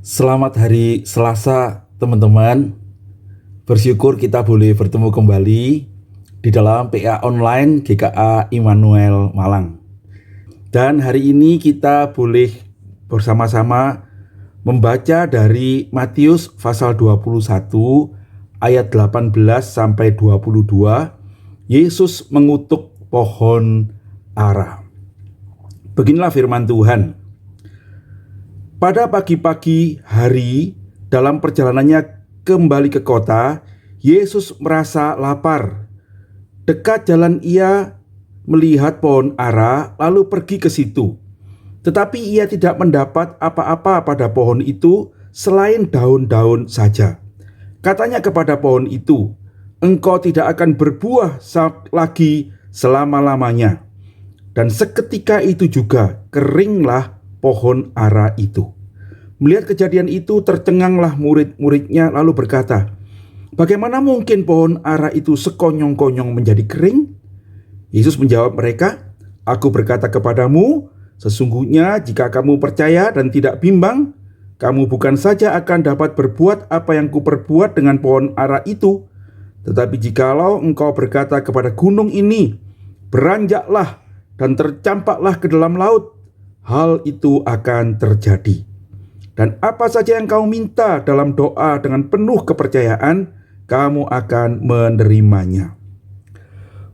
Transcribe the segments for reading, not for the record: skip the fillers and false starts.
Selamat hari Selasa, teman-teman. Bersyukur kita boleh bertemu kembali di dalam PA Online GKA Immanuel Malang. Dan hari ini kita boleh bersama-sama membaca dari Matius pasal 21 ayat 18 sampai 22. Yesus mengutuk pohon ara. Beginilah firman Tuhan. Pada pagi-pagi hari, dalam perjalanannya kembali ke kota, Yesus merasa lapar. Dekat jalan ia melihat pohon ara, lalu pergi ke situ. Tetapi ia tidak mendapat apa-apa pada pohon itu selain daun-daun saja. Katanya kepada pohon itu, "Engkau tidak akan berbuah lagi selama-lamanya." Dan seketika itu juga keringlah pohon ara itu. Melihat kejadian itu, tercenganglah murid-muridnya lalu berkata, "Bagaimana mungkin pohon ara itu sekonyong-konyong menjadi kering?" Yesus menjawab mereka, "Aku berkata kepadamu, sesungguhnya jika kamu percaya dan tidak bimbang, kamu bukan saja akan dapat berbuat apa yang kuperbuat dengan pohon ara itu, tetapi jikalau engkau berkata kepada gunung ini, beranjaklah dan tercampaklah ke dalam laut, hal itu akan terjadi. Dan apa saja yang kau minta dalam doa dengan penuh kepercayaan, kamu akan menerimanya."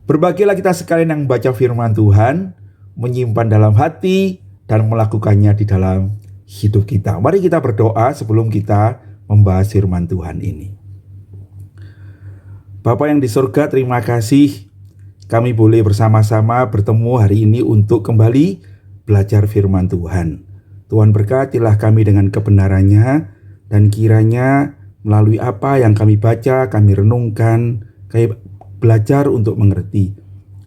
Berbahagialah kita sekalian yang membaca firman Tuhan, menyimpan dalam hati, dan melakukannya di dalam hidup kita. Mari kita berdoa sebelum kita membahas firman Tuhan ini. Bapa yang di surga, terima kasih kami boleh bersama-sama bertemu hari ini untuk kembali belajar firman Tuhan. Tuhan berkatilah kami dengan kebenarannya, dan kiranya melalui apa yang kami baca, kami renungkan, kami belajar untuk mengerti.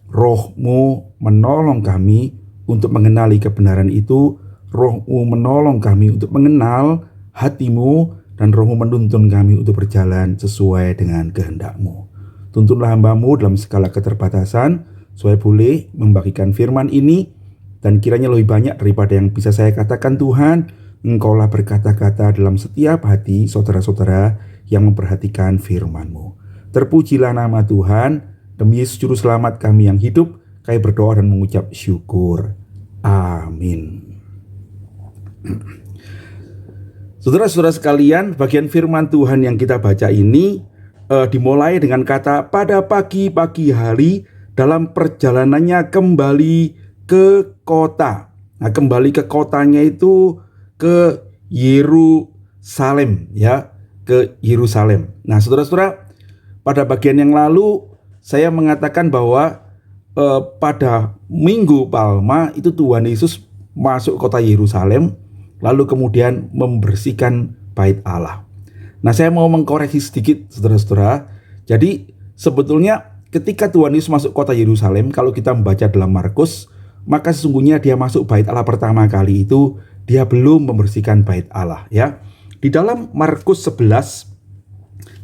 Roh-Mu menolong kami untuk mengenali kebenaran itu. Roh-Mu menolong kami untuk mengenal hati-Mu, dan Roh-Mu menuntun kami untuk berjalan sesuai dengan kehendak-Mu. Tuntunlah hamba-Mu dalam segala keterbatasan, supaya boleh membagikan firman ini, dan kiranya lebih banyak daripada yang bisa saya katakan. Tuhan, Engkaulah berkata-kata dalam setiap hati saudara-saudara yang memperhatikan firman-Mu. Terpujilah nama Tuhan. Demi Yesus Juru Selamat kami yang hidup, kami berdoa dan mengucap syukur. Amin. Saudara-saudara sekalian, bagian firman Tuhan yang kita baca ini dimulai dengan kata pada pagi-pagi hari dalam perjalanannya kembali ke kota. Nah, kembali ke kotanya itu ke Yerusalem, ya, ke Yerusalem. Nah, saudara-saudara, pada bagian yang lalu saya mengatakan bahwa pada Minggu Palma itu Tuhan Yesus masuk kota Yerusalem, lalu kemudian membersihkan bait Allah. Nah, saya mau mengkoreksi sedikit, saudara-saudara. Jadi sebetulnya ketika Tuhan Yesus masuk kota Yerusalem, kalau kita membaca dalam Markus, maka sesungguhnya dia masuk bait Allah pertama kali itu, dia belum membersihkan bait Allah, ya. Di dalam Markus 11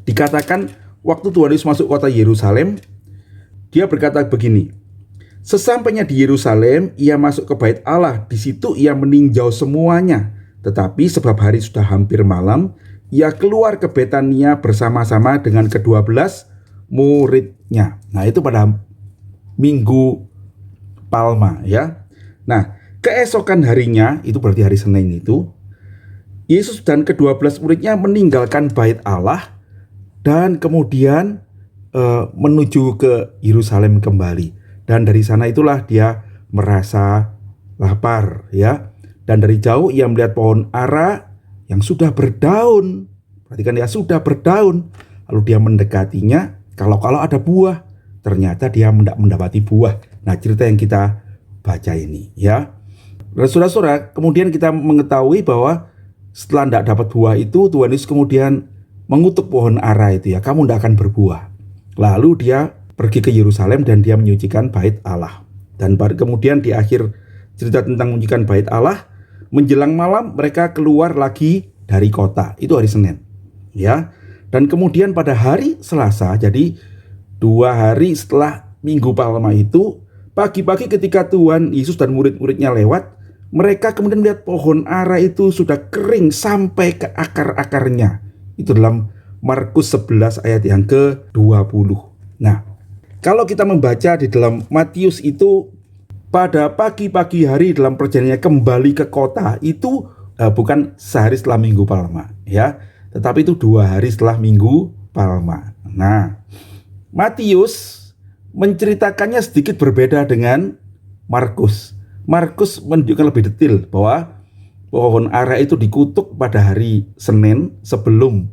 dikatakan waktu Tuhan Yesus masuk kota Yerusalem, dia berkata begini, "Sesampainya di Yerusalem, ia masuk ke bait Allah. Di situ ia meninjau semuanya. Tetapi sebab hari sudah hampir malam, ia keluar ke Betania bersama-sama dengan ke-12 muridnya." Nah, itu pada Minggu Palma, ya. Nah, keesokan harinya, itu berarti hari Senin itu, Yesus dan ke-12 muridnya meninggalkan bait Allah dan kemudian menuju ke Yerusalem kembali. Dan dari sana itulah dia merasa lapar, ya. Dan dari jauh ia melihat pohon ara yang sudah berdaun. Perhatikan, ya, sudah berdaun. Lalu dia mendekatinya, kalau ada buah. Ternyata dia tidak mendapati buah. Nah, cerita yang kita baca ini, ya. Saudara-saudara, kemudian kita mengetahui bahwa setelah tidak dapat buah itu, Tuhan Yesus kemudian mengutuk pohon ara itu, ya, "Kamu tidak akan berbuah." Lalu dia pergi ke Yerusalem dan dia menyucikan bait Allah. Dan kemudian di akhir cerita tentang menyucikan bait Allah, menjelang malam mereka keluar lagi dari kota. Itu hari Senin, ya. Dan kemudian pada hari Selasa, jadi 2 hari setelah Minggu Palma itu, pagi-pagi ketika Tuhan Yesus dan murid-muridnya lewat, mereka kemudian melihat pohon ara itu sudah kering sampai ke akar-akarnya. Itu dalam Markus 11 ayat yang ke-20. Nah, kalau kita membaca di dalam Matius itu, pada pagi-pagi hari dalam perjalanannya kembali ke kota itu bukan sehari setelah Minggu Palma ya, tetapi itu 2 hari setelah Minggu Palma. Nah, Matius menceritakannya sedikit berbeda dengan Markus. Markus menunjukkan lebih detail bahwa pohon ara itu dikutuk pada hari Senin sebelum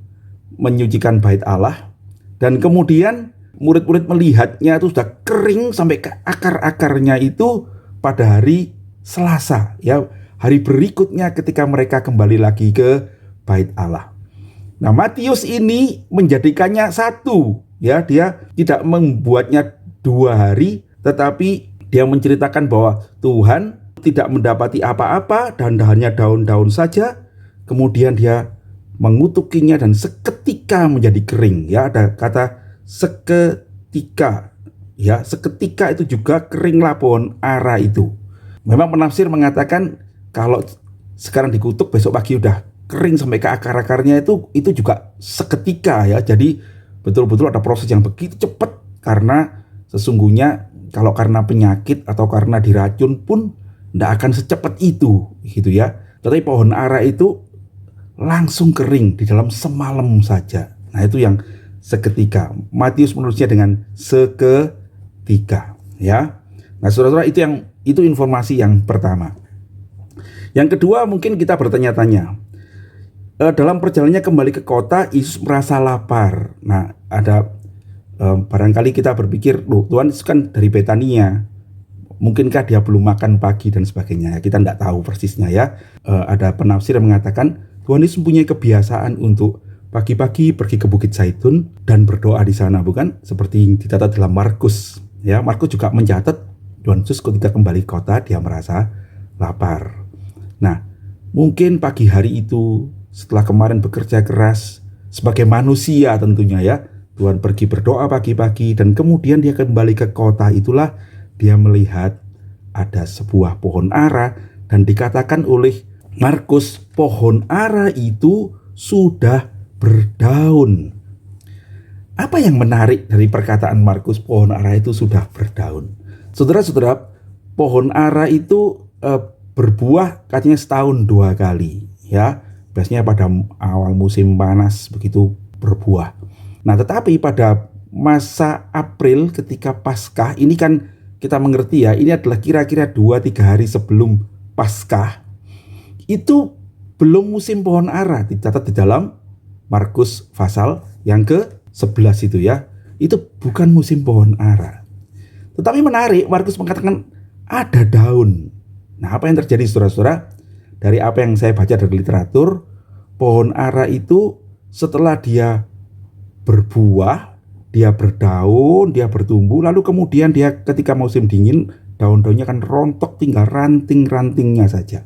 menyucikan bait Allah, dan kemudian murid-murid melihatnya itu sudah kering sampai ke akar-akarnya itu pada hari Selasa ya, hari berikutnya ketika mereka kembali lagi ke bait Allah. Nah, Matius ini menjadikannya satu ya, dia tidak membuatnya 2 hari, tetapi dia menceritakan bahwa Tuhan tidak mendapati apa-apa dan hanya daun-daun saja, kemudian dia mengutukinya dan seketika menjadi kering ya, ada kata seketika ya, seketika itu juga keringlah pohon ara itu. Memang penafsir mengatakan kalau sekarang dikutuk besok pagi udah kering sampai ke akar-akarnya, itu juga seketika ya. Jadi betul-betul ada proses yang begitu cepat, karena sesungguhnya kalau karena penyakit atau karena diracun pun tidak akan secepat itu gitu ya. Tetapi pohon ara itu langsung kering di dalam semalam saja. Nah, itu yang seketika. Matius menulisnya dengan seketika ya. Nah, saudara-saudara, itu informasi yang pertama. Yang kedua, mungkin kita bertanya-tanya, dalam perjalanannya kembali ke kota, Yesus merasa lapar. Nah, ada barangkali kita berpikir, loh, Tuhan Yesus kan dari Betania, mungkinkah dia belum makan pagi dan sebagainya. Kita tidak tahu persisnya ya. Ada penafsir yang mengatakan Tuhan Yesus mempunyai kebiasaan untuk pagi-pagi pergi ke Bukit Zaitun dan berdoa di sana, bukan? Seperti yang dicatat dalam Markus ya. Markus juga mencatat Tuhan Yesus ketika kembali ke kota dia merasa lapar. Nah, mungkin pagi hari itu setelah kemarin bekerja keras sebagai manusia tentunya ya, Tuhan pergi berdoa pagi-pagi dan kemudian dia kembali ke kota, itulah dia melihat ada sebuah pohon ara, dan dikatakan oleh Markus pohon ara itu sudah berdaun. Apa yang menarik dari perkataan Markus pohon ara itu sudah berdaun? Saudara-saudara, pohon ara itu berbuah katanya setahun 2 kali ya. Biasanya pada awal musim panas begitu berbuah. Nah, tetapi pada masa April ketika Paskah, ini kan kita mengerti ya, ini adalah kira-kira 2-3 hari sebelum Paskah. Itu belum musim pohon ara, dicatat di dalam Markus pasal yang ke-11 itu ya. Itu bukan musim pohon ara. Tetapi menarik, Markus mengatakan ada daun. Nah, apa yang terjadi saudara-saudara? Dari apa yang saya baca dari literatur, pohon ara itu setelah dia berbuah, dia berdaun, dia bertumbuh, lalu kemudian dia ketika musim dingin, daun-daunnya kan rontok, tinggal ranting-rantingnya saja.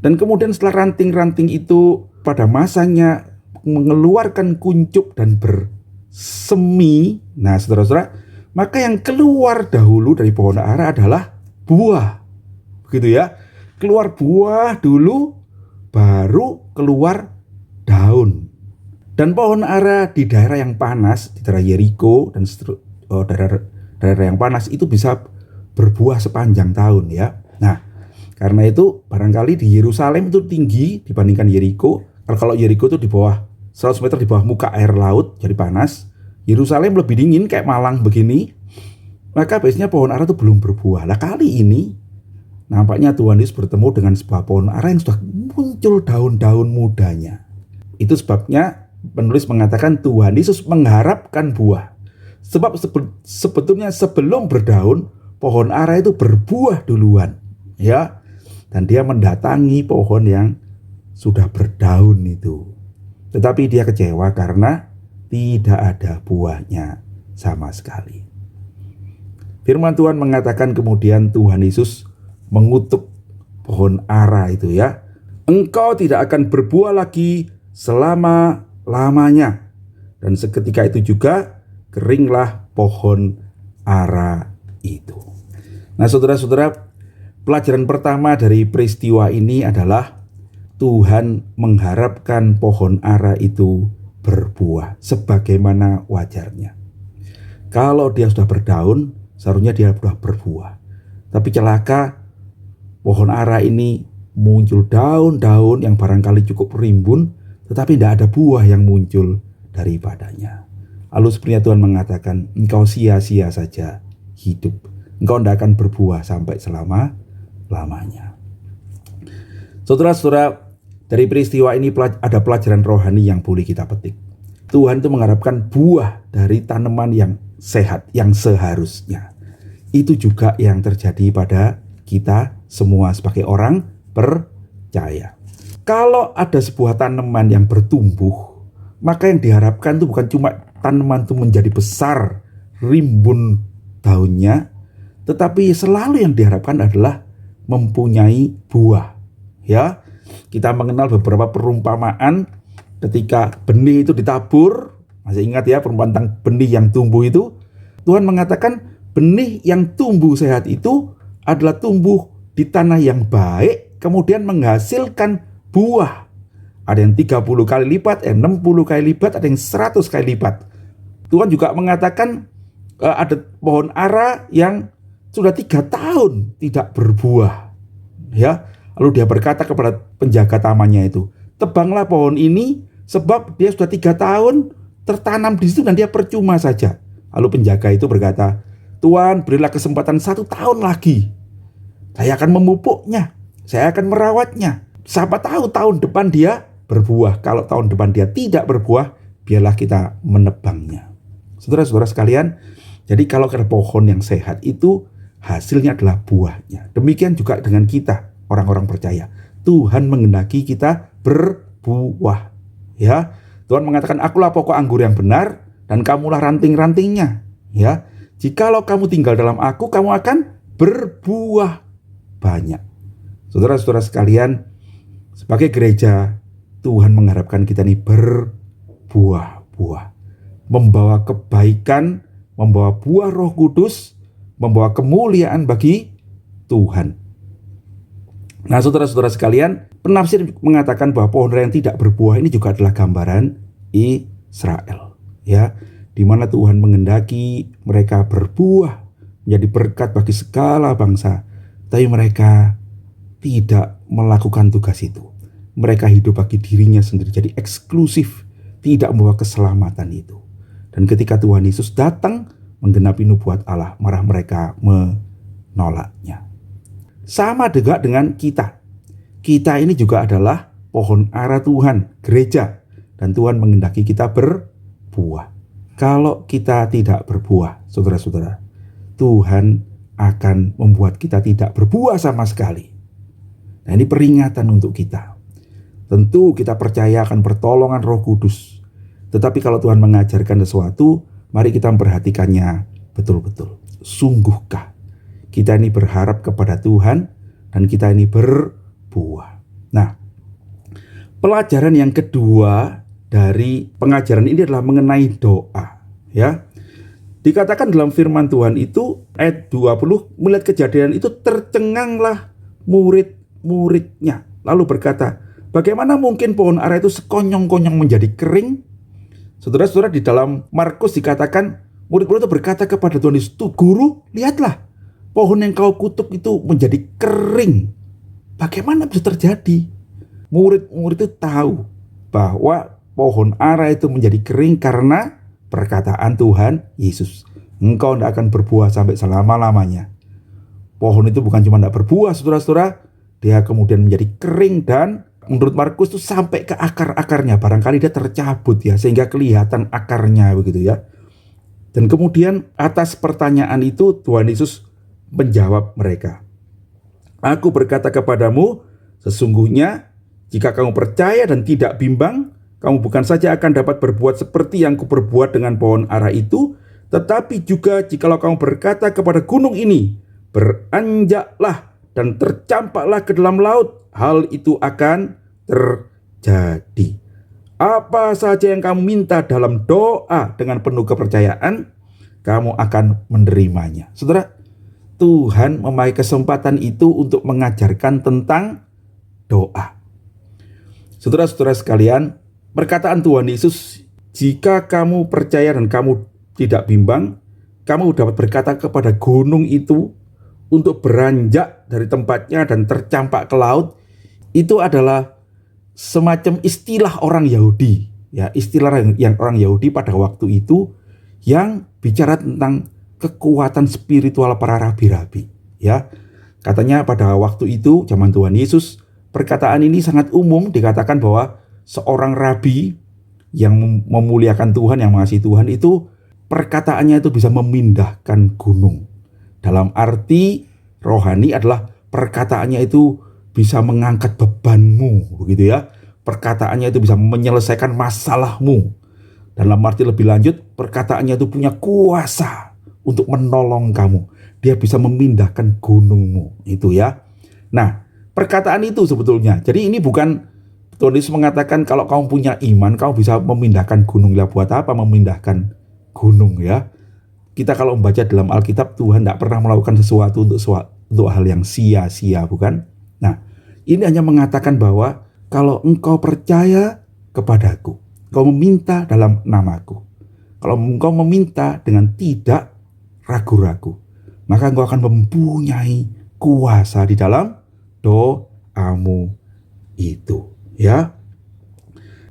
Dan kemudian setelah ranting-ranting itu pada masanya mengeluarkan kuncup dan bersemi, nah saudara-saudara, maka yang keluar dahulu dari pohon ara adalah buah. Begitu ya. Keluar buah dulu, baru keluar daun. Dan pohon ara di daerah yang panas, di daerah Yeriko dan daerah yang panas itu bisa berbuah sepanjang tahun ya. Nah, karena itu barangkali di Yerusalem itu tinggi dibandingkan Yeriko. Kalau Yeriko itu di bawah 100 meter di bawah muka air laut, jadi panas. Yerusalem lebih dingin kayak Malang begini. Maka biasanya pohon ara itu belum berbuah. Lah, kali ini nampaknya Tuhan Yesus bertemu dengan sebuah pohon ara yang sudah muncul daun-daun mudanya. Itu sebabnya penulis mengatakan Tuhan Yesus mengharapkan buah. Sebab sebetulnya sebelum berdaun, pohon ara itu berbuah duluan, ya. Dan dia mendatangi pohon yang sudah berdaun itu. Tetapi dia kecewa karena tidak ada buahnya sama sekali. Firman Tuhan mengatakan kemudian Tuhan Yesus mengutuk pohon ara itu ya. Engkau tidak akan berbuah lagi selama-lamanya. Dan seketika itu juga keringlah pohon ara itu. Nah saudara-saudara, Pelajaran pertama dari peristiwa ini adalah Tuhan mengharapkan pohon ara itu berbuah sebagaimana wajarnya. Kalau dia sudah berdaun, seharusnya dia sudah berbuah. Tapi celaka, pohon ara ini muncul daun-daun yang barangkali cukup rimbun, tetapi tidak ada buah yang muncul daripadanya. Lalu sepertinya Tuhan mengatakan, engkau sia-sia saja hidup. Engkau tidak akan berbuah sampai selama-lamanya. Saudara-saudara, dari peristiwa ini ada pelajaran rohani yang boleh kita petik. Tuhan itu mengharapkan buah dari tanaman yang sehat, yang seharusnya. Itu juga yang terjadi pada kita semua sebagai orang percaya. Kalau ada sebuah tanaman yang bertumbuh, maka yang diharapkan itu bukan cuma tanaman itu menjadi besar, rimbun daunnya, tetapi selalu yang diharapkan adalah mempunyai buah. Ya, kita mengenal beberapa perumpamaan ketika benih itu ditabur. Masih ingat ya perumpamaan tentang benih yang tumbuh itu? Tuhan mengatakan benih yang tumbuh sehat itu adalah tumbuh di tanah yang baik, kemudian menghasilkan buah. Ada yang 30 kali lipat, 60 kali lipat, ada yang 100 kali lipat. Tuhan juga mengatakan ada pohon ara yang sudah 3 tahun tidak berbuah. Ya, lalu dia berkata kepada penjaga tamannya itu, tebanglah pohon ini sebab dia sudah 3 tahun tertanam di situ dan dia percuma saja. Lalu penjaga itu berkata, Tuhan berilah kesempatan 1 tahun lagi. Saya akan memupuknya, saya akan merawatnya. Siapa tahu tahun depan dia berbuah. Kalau tahun depan dia tidak berbuah, biarlah kita menebangnya. Saudara-saudara sekalian, jadi kalau ada pohon yang sehat itu hasilnya adalah buahnya. Demikian juga dengan kita, orang-orang percaya. Tuhan menghendaki kita berbuah. Ya, Tuhan mengatakan, akulah pokok anggur yang benar dan kamulah ranting-rantingnya. Ya, jikalau kamu tinggal dalam aku, kamu akan berbuah banyak. Saudara-saudara sekalian, sebagai gereja, Tuhan mengharapkan kita ini berbuah-buah, membawa kebaikan, membawa buah Roh Kudus, membawa kemuliaan bagi Tuhan. Nah, saudara-saudara sekalian, penafsir mengatakan bahwa pohon ara yang tidak berbuah ini juga adalah gambaran Israel, ya, di mana Tuhan menghendaki mereka berbuah, menjadi berkat bagi segala bangsa, tapi mereka tidak melakukan tugas itu. Mereka hidup bagi dirinya sendiri, jadi eksklusif, tidak membawa keselamatan itu. Dan ketika Tuhan Yesus datang menggenapi nubuat Allah, marah mereka menolaknya. Sama juga dengan kita. Kita ini juga adalah pohon ara Tuhan, gereja. Dan Tuhan menghendaki kita berbuah. Kalau kita tidak berbuah, saudara-saudara, Tuhan akan membuat kita tidak berbuah sama sekali. Nah, ini peringatan untuk kita. Tentu kita percaya akan pertolongan Roh Kudus. Tetapi kalau Tuhan mengajarkan sesuatu, mari kita memperhatikannya betul-betul. Sungguhkah kita ini berharap kepada Tuhan dan kita ini berbuah. Nah, pelajaran yang kedua dari pengajaran ini adalah mengenai doa. Ya, dikatakan dalam firman Tuhan itu ayat 20, melihat kejadian itu tercenganglah murid-muridnya. Lalu berkata, bagaimana mungkin pohon ara itu sekonyong-konyong menjadi kering? Saudara-saudara, di dalam Markus dikatakan murid-murid itu berkata kepada Tuhan Yesus, Guru, lihatlah pohon yang kau kutuk itu menjadi kering. Bagaimana bisa terjadi? Murid-murid itu tahu bahwa pohon ara itu menjadi kering karena perkataan Tuhan Yesus. Engkau tidak akan berbuah sampai selama-lamanya. Pohon itu bukan cuma tidak berbuah, saudara-saudara, dia kemudian menjadi kering dan menurut Markus itu sampai ke akar-akarnya. Barangkali dia tercabut ya, sehingga kelihatan akarnya begitu ya. Dan kemudian atas pertanyaan itu Tuhan Yesus menjawab mereka. Aku berkata kepadamu, sesungguhnya jika kamu percaya dan tidak bimbang, kamu bukan saja akan dapat berbuat seperti yang kuperbuat dengan pohon ara itu, tetapi juga jikalau kamu berkata kepada gunung ini, beranjaklah dan tercampaklah ke dalam laut, hal itu akan terjadi. Apa saja yang kamu minta dalam doa dengan penuh kepercayaan, kamu akan menerimanya. Saudara, Tuhan memakai kesempatan itu untuk mengajarkan tentang doa. Saudara-saudara sekalian, perkataan Tuhan Yesus, jika kamu percaya dan kamu tidak bimbang, kamu dapat berkata kepada gunung itu untuk beranjak dari tempatnya dan tercampak ke laut. Itu adalah semacam istilah orang Yahudi, ya, istilah yang orang Yahudi pada waktu itu yang bicara tentang kekuatan spiritual para rabi-rabi, ya. Katanya pada waktu itu zaman Tuhan Yesus, perkataan ini sangat umum, dikatakan bahwa seorang rabi yang memuliakan Tuhan, yang mengasihi Tuhan itu perkataannya itu bisa memindahkan gunung. Dalam arti rohani adalah perkataannya itu bisa mengangkat bebanmu, begitu ya. Perkataannya itu bisa menyelesaikan masalahmu. Dalam arti lebih lanjut, perkataannya itu punya kuasa untuk menolong kamu. Dia bisa memindahkan gunungmu, itu ya. Nah, perkataan itu sebetulnya. Jadi ini bukan Tuhan Yesus mengatakan kalau kamu punya iman, kamu bisa memindahkan gunung. Ya buat apa memindahkan gunung ya? Kita kalau membaca dalam Alkitab, Tuhan tidak pernah melakukan sesuatu untuk hal yang sia-sia, bukan? Nah, ini hanya mengatakan bahwa kalau engkau percaya kepadaku, engkau meminta dalam namaku, kalau engkau meminta dengan tidak ragu-ragu, maka engkau akan mempunyai kuasa di dalam doamu itu, ya.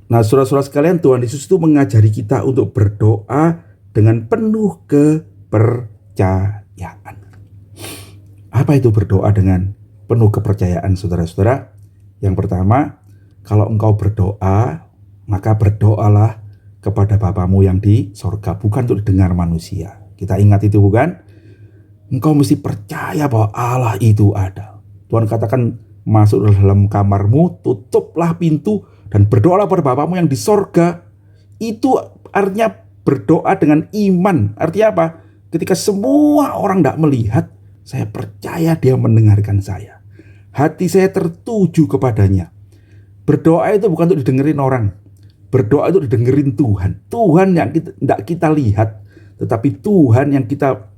Nah, saudara-saudara sekalian, Tuhan Yesus itu mengajari kita untuk berdoa dengan penuh kepercayaan. Apa itu berdoa dengan penuh kepercayaan, saudara-saudara? Yang pertama, kalau engkau berdoa, maka berdoalah kepada Bapamu yang di sorga, bukan untuk didengar manusia. Kita ingat itu, bukan? Engkau mesti percaya bahwa Allah itu ada. Tuhan katakan, masuk dalam kamarmu, tutuplah pintu, dan berdoalah pada Bapamu yang di sorga. Itu artinya berdoa dengan iman. Artinya apa? Ketika semua orang tidak melihat, saya percaya dia mendengarkan saya. Hati saya tertuju kepadanya. Berdoa itu bukan untuk didengerin orang. Berdoa itu didengerin Tuhan. Tuhan yang tidak kita lihat, tetapi Tuhan yang kita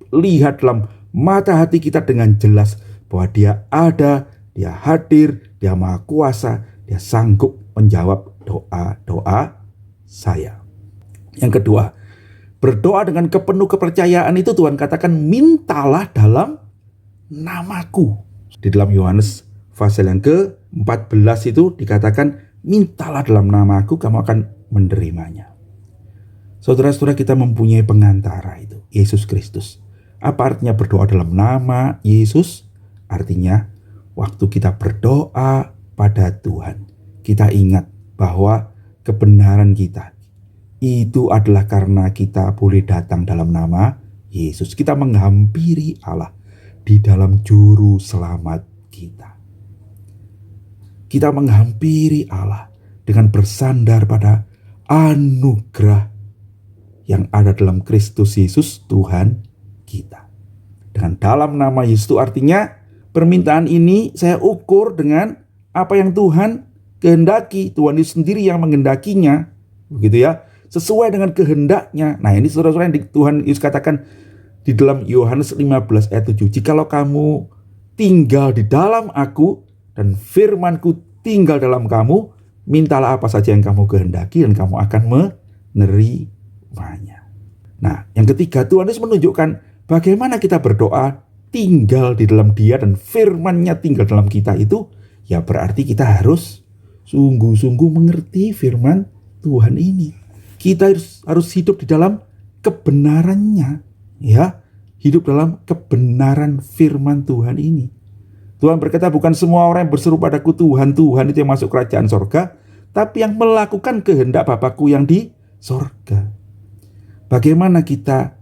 lihat dalam mata hati kita dengan jelas bahwa dia ada, dia hadir, dia maha kuasa, dia sanggup menjawab doa-doa saya. Yang kedua, berdoa dengan penuh kepercayaan itu Tuhan katakan mintalah dalam namaku. Di dalam Yohanes pasal yang ke-14 itu dikatakan mintalah dalam namaku, kamu akan menerimanya. Saudara-saudara, kita mempunyai pengantara itu, Yesus Kristus. Apa artinya berdoa dalam nama Yesus? Artinya waktu kita berdoa pada Tuhan, kita ingat bahwa kebenaran kita itu adalah karena kita boleh datang dalam nama Yesus. Kita menghampiri Allah di dalam juru selamat kita. Kita menghampiri Allah dengan bersandar pada anugerah yang ada dalam Kristus Yesus Tuhan kita. Dengan dalam nama Yesus itu artinya permintaan ini saya ukur dengan apa yang Tuhan kehendaki. Tuhan itu sendiri yang menghendakinya, begitu ya, sesuai dengan kehendaknya. Nah, ini saudara-saudara yang Tuhan Yesus katakan di dalam Yohanes 15 ayat 7. Jikalau kamu tinggal di dalam aku dan firmanku tinggal dalam kamu, mintalah apa saja yang kamu kehendaki dan kamu akan menerimanya. Nah, yang ketiga, Tuhan Yesus menunjukkan bagaimana kita berdoa tinggal di dalam Dia dan firman-Nya tinggal dalam kita itu, ya berarti kita harus sungguh-sungguh mengerti firman Tuhan ini. Kita harus hidup di dalam kebenarannya, ya, hidup dalam kebenaran firman Tuhan ini. Tuhan berkata, bukan semua orang yang berseru padaku Tuhan, Tuhan itu yang masuk kerajaan sorga, tapi yang melakukan kehendak Bapakku yang di sorga. Bagaimana kita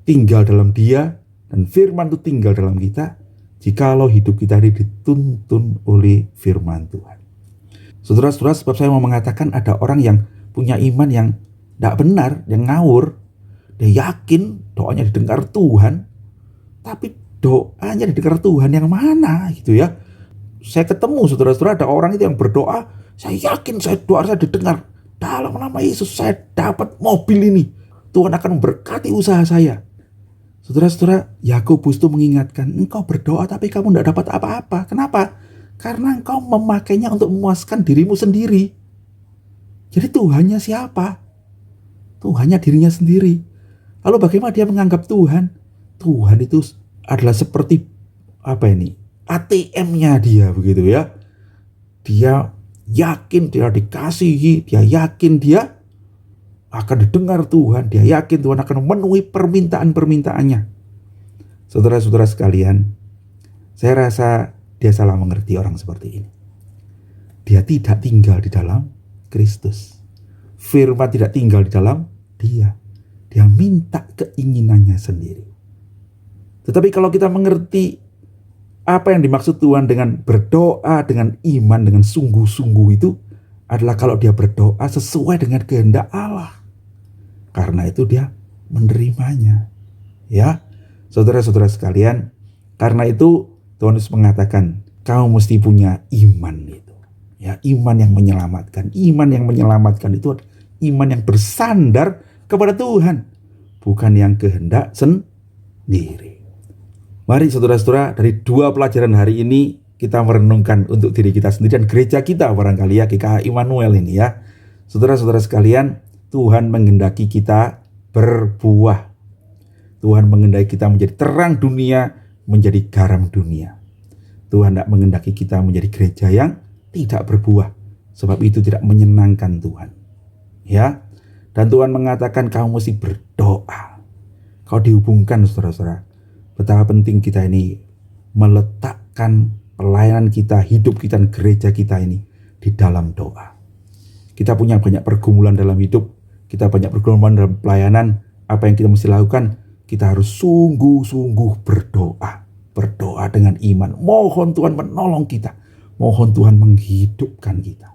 tinggal dalam Dia dan firman itu tinggal dalam kita, jikalau hidup kita ini dituntun oleh firman Tuhan. Saudara-saudara, sebab saya mau mengatakan ada orang yang punya iman yang tidak benar, yang ngawur. Dia yakin doanya didengar Tuhan, tapi doanya didengar Tuhan yang mana gitu ya. Saya ketemu saudara-saudara, ada orang itu yang berdoa, saya yakin doa saya didengar. Dalam nama Yesus saya dapat mobil ini, Tuhan akan memberkati usaha saya. Saudara-saudara, Yakobus itu mengingatkan, engkau berdoa tapi kamu tidak dapat apa-apa. Kenapa? Karena engkau memakainya untuk memuaskan dirimu sendiri. Jadi Tuhannya siapa? Tuhannya dirinya sendiri. Lalu bagaimana dia menganggap Tuhan? Tuhan itu adalah seperti ATM-nya dia, begitu ya. Dia yakin dia dikasihi, dia yakin dia akan didengar Tuhan, dia yakin Tuhan akan memenuhi permintaan-permintaannya. Saudara-saudara sekalian, saya rasa dia salah mengerti orang seperti ini. Dia tidak tinggal di dalam Kristus. Firman tidak tinggal di dalam dia. Dia minta keinginannya sendiri. Tetapi kalau kita mengerti apa yang dimaksud Tuhan dengan berdoa, dengan iman, dengan sungguh-sungguh, itu adalah kalau dia berdoa sesuai dengan kehendak Allah. Karena itu dia menerimanya. Ya, saudara-saudara sekalian, karena itu Tuhan Yesus mengatakan, kamu mesti punya iman itu. Ya, iman yang menyelamatkan. Iman yang menyelamatkan itu iman yang bersandar kepada Tuhan, bukan yang kehendak sendiri. Mari saudara-saudara, dari 2 pelajaran hari ini kita merenungkan untuk diri kita sendiri dan gereja kita barangkali ya, GKH Immanuel ini ya. Saudara-saudara sekalian, Tuhan menghendaki kita berbuah. Tuhan menghendaki kita menjadi terang dunia, menjadi garam dunia. Tuhan tidak menghendaki kita menjadi gereja yang tidak berbuah, sebab itu tidak menyenangkan Tuhan. Ya, dan Tuhan mengatakan kamu mesti berdoa. Kau dihubungkan saudara-saudara, betapa penting kita ini meletakkan pelayanan kita, hidup kita, dan gereja kita ini di dalam doa. Kita punya banyak pergumulan dalam hidup, kita banyak pergumulan dalam pelayanan. Apa yang kita mesti lakukan? Kita harus sungguh-sungguh berdoa. Berdoa dengan iman. Mohon Tuhan menolong kita. Mohon Tuhan menghidupkan kita.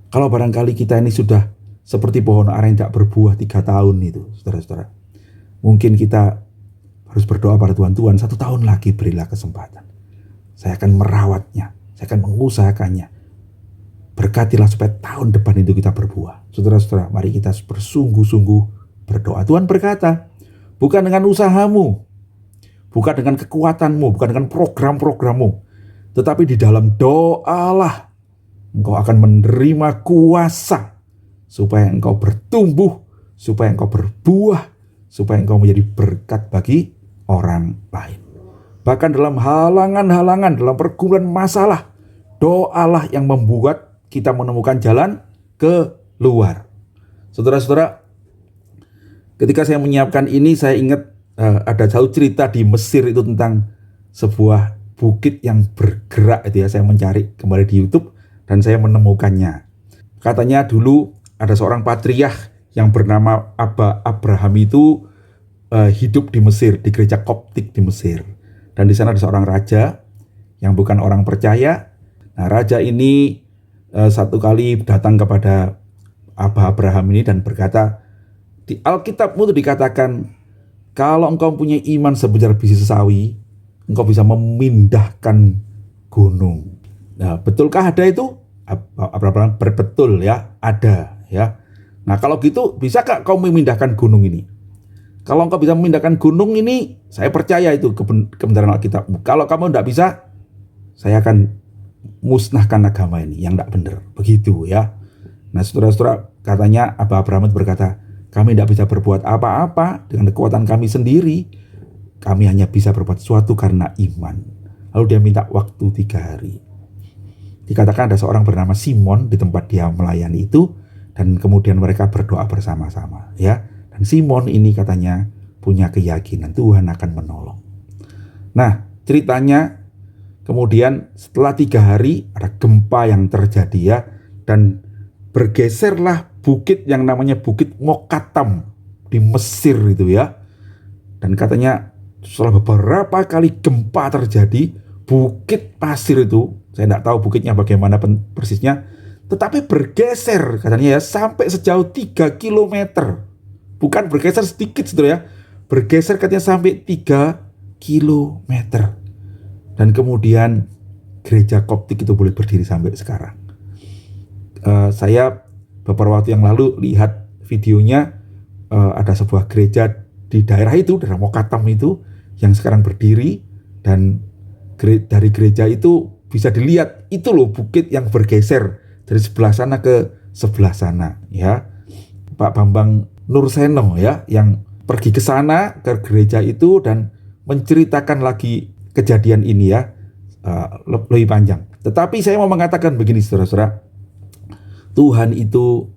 Kalau barangkali kita ini sudah seperti pohon ara yang tidak berbuah 3 tahun itu, saudara-saudara, mungkin kita harus berdoa pada Tuhan, Tuhan 1 tahun lagi berilah kesempatan. Saya akan merawatnya, saya akan mengusahakannya. Berkatilah supaya tahun depan itu kita berbuah. Saudara-saudara, mari kita bersungguh-sungguh berdoa. Tuhan berkata, bukan dengan usahamu, bukan dengan kekuatanmu, bukan dengan program-programmu, tetapi di dalam doalah engkau akan menerima kuasa supaya engkau bertumbuh, supaya engkau berbuah, supaya engkau menjadi berkat bagi orang lain. Bahkan dalam halangan-halangan, dalam pergumulan masalah, doalah yang membuat kita menemukan jalan keluar. Saudara-saudara, ketika saya menyiapkan ini, saya ingat ada satu cerita di Mesir itu tentang sebuah bukit yang bergerak itu ya. Saya mencari kembali di YouTube dan saya menemukannya. Katanya dulu ada seorang patriark yang bernama Abraham itu hidup di Mesir, di gereja Koptik di Mesir. Dan di sana ada seorang raja yang bukan orang percaya. Nah, raja ini satu kali datang kepada Abraham ini dan berkata, di Alkitabmu itu dikatakan, kalau engkau punya iman sebesar biji sesawi, engkau bisa memindahkan gunung. Nah, betulkah ada itu? Abraham berbetul ya, ada ya. Nah, kalau gitu bisakah kau memindahkan gunung ini? Kalau engkau bisa memindahkan gunung ini, saya percaya itu kebenaran Alkitabmu. Kalau kamu tidak bisa, saya akan musnahkan agama ini yang tidak benar. Begitu ya. Nah, saudara-saudara, katanya Abraham berkata, kami tidak bisa berbuat apa-apa dengan kekuatan kami sendiri. Kami hanya bisa berbuat sesuatu karena iman. Lalu dia minta waktu 3 hari. Dikatakan ada seorang bernama Simon di tempat dia melayani itu, dan kemudian mereka berdoa bersama-sama ya. Dan Simon ini katanya punya keyakinan Tuhan akan menolong. Nah, ceritanya kemudian setelah 3 hari ada gempa yang terjadi ya, dan bergeserlah bukit yang namanya Bukit Mokatam di Mesir itu ya. Dan katanya setelah beberapa kali gempa terjadi, bukit pasir itu, saya tidak tahu bukitnya bagaimana persisnya, tetapi bergeser katanya ya sampai sejauh 3 kilometer. Bukan bergeser sedikit saudara ya, bergeser katanya sampai 3 kilometer. Dan kemudian gereja Koptik itu boleh berdiri sampai sekarang. Saya beberapa waktu yang lalu lihat videonya, ada sebuah gereja di daerah itu, daerah Mokatam itu yang sekarang berdiri, dan dari gereja itu bisa dilihat itu loh bukit yang bergeser dari sebelah sana ke sebelah sana ya. Pak Bambang Nurseno ya yang pergi ke sana ke gereja itu dan menceritakan lagi kejadian ini ya, lebih panjang. Tetapi saya mau mengatakan begini saudara-saudara, Tuhan itu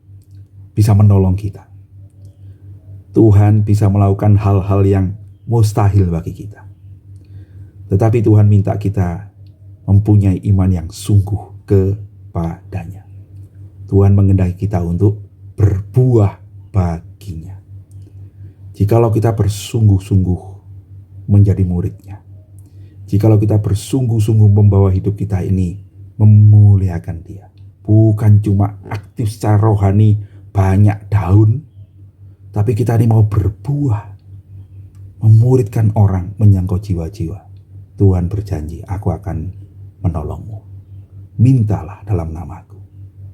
bisa menolong kita. Tuhan bisa melakukan hal-hal yang mustahil bagi kita. Tetapi Tuhan minta kita mempunyai iman yang sungguh kepadanya. Tuhan menghendaki kita untuk berbuah baginya. Jikalau kita bersungguh-sungguh menjadi muridnya, jikalau kita bersungguh-sungguh membawa hidup kita ini memuliakan Dia, bukan cuma aktif secara rohani banyak daun, tapi kita ini mau berbuah, memuridkan orang, menyangkau jiwa-jiwa. Tuhan berjanji, aku akan menolongmu. Mintalah dalam namaku,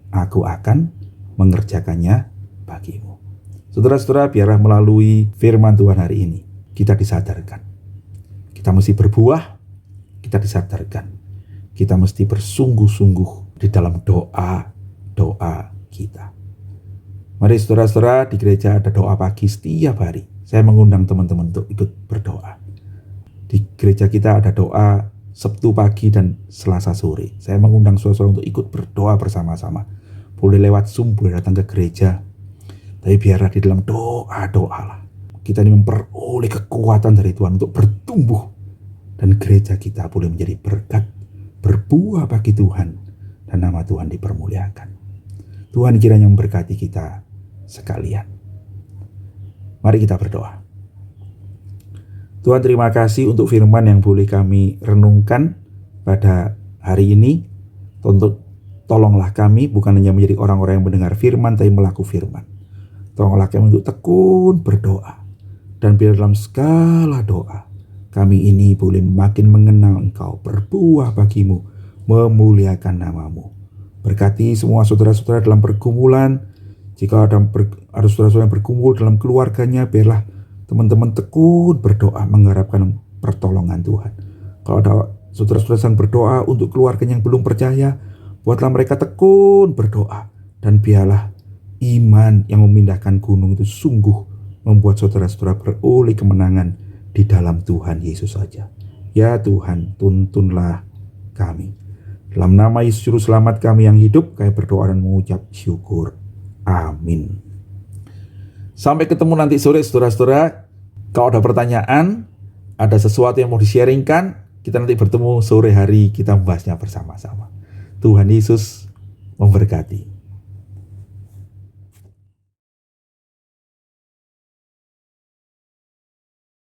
aku akan mengerjakannya bagimu. Saudara-saudara, biarlah melalui firman Tuhan hari ini kita disadarkan. Kita mesti berbuah, kita disadarkan. Kita mesti bersungguh-sungguh di dalam doa kita. Mari saudara-saudara, di gereja ada doa pagi setiap hari. Saya mengundang teman-teman untuk ikut berdoa. Di gereja kita ada doa Sabtu pagi dan Selasa sore. Saya mengundang saudara-saudara untuk ikut berdoa bersama-sama. Boleh lewat Zoom, boleh datang ke gereja. Tapi biarlah di dalam doa lah kita ini memperoleh kekuatan dari Tuhan untuk bertumbuh. Dan gereja kita boleh menjadi berkat, berbuah bagi Tuhan. Dan nama Tuhan dipermuliakan. Tuhan kiranya memberkati kita sekalian. Mari kita berdoa. Tuhan, terima kasih untuk firman yang boleh kami renungkan pada hari ini. Tolonglah kami bukan hanya menjadi orang-orang yang mendengar firman, tapi melakukan firman. Tolonglah kami untuk tekun berdoa. Dan biar dalam segala doa, kami ini boleh makin mengenal Engkau, berbuah bagimu, memuliakan namamu. Berkati semua saudara-saudara dalam pergumulan. Jika ada saudara-saudara yang berkumpul dalam keluarganya, biarlah teman-teman tekun berdoa mengharapkan pertolongan Tuhan. Kalau ada saudara-saudara yang berdoa untuk keluarganya yang belum percaya, buatlah mereka tekun berdoa. Dan biarlah iman yang memindahkan gunung itu sungguh membuat saudara-saudara beroleh kemenangan di dalam Tuhan Yesus saja. Ya Tuhan, tuntunlah kami. Dalam nama Yesus Juru Selamat kami yang hidup, kami berdoa dan mengucap syukur. Amin. Sampai ketemu nanti sore saudara-saudara. Kalau ada pertanyaan, ada sesuatu yang mau di-sharingkan, kita nanti bertemu sore hari, kita membahasnya bersama-sama. Tuhan Yesus memberkati.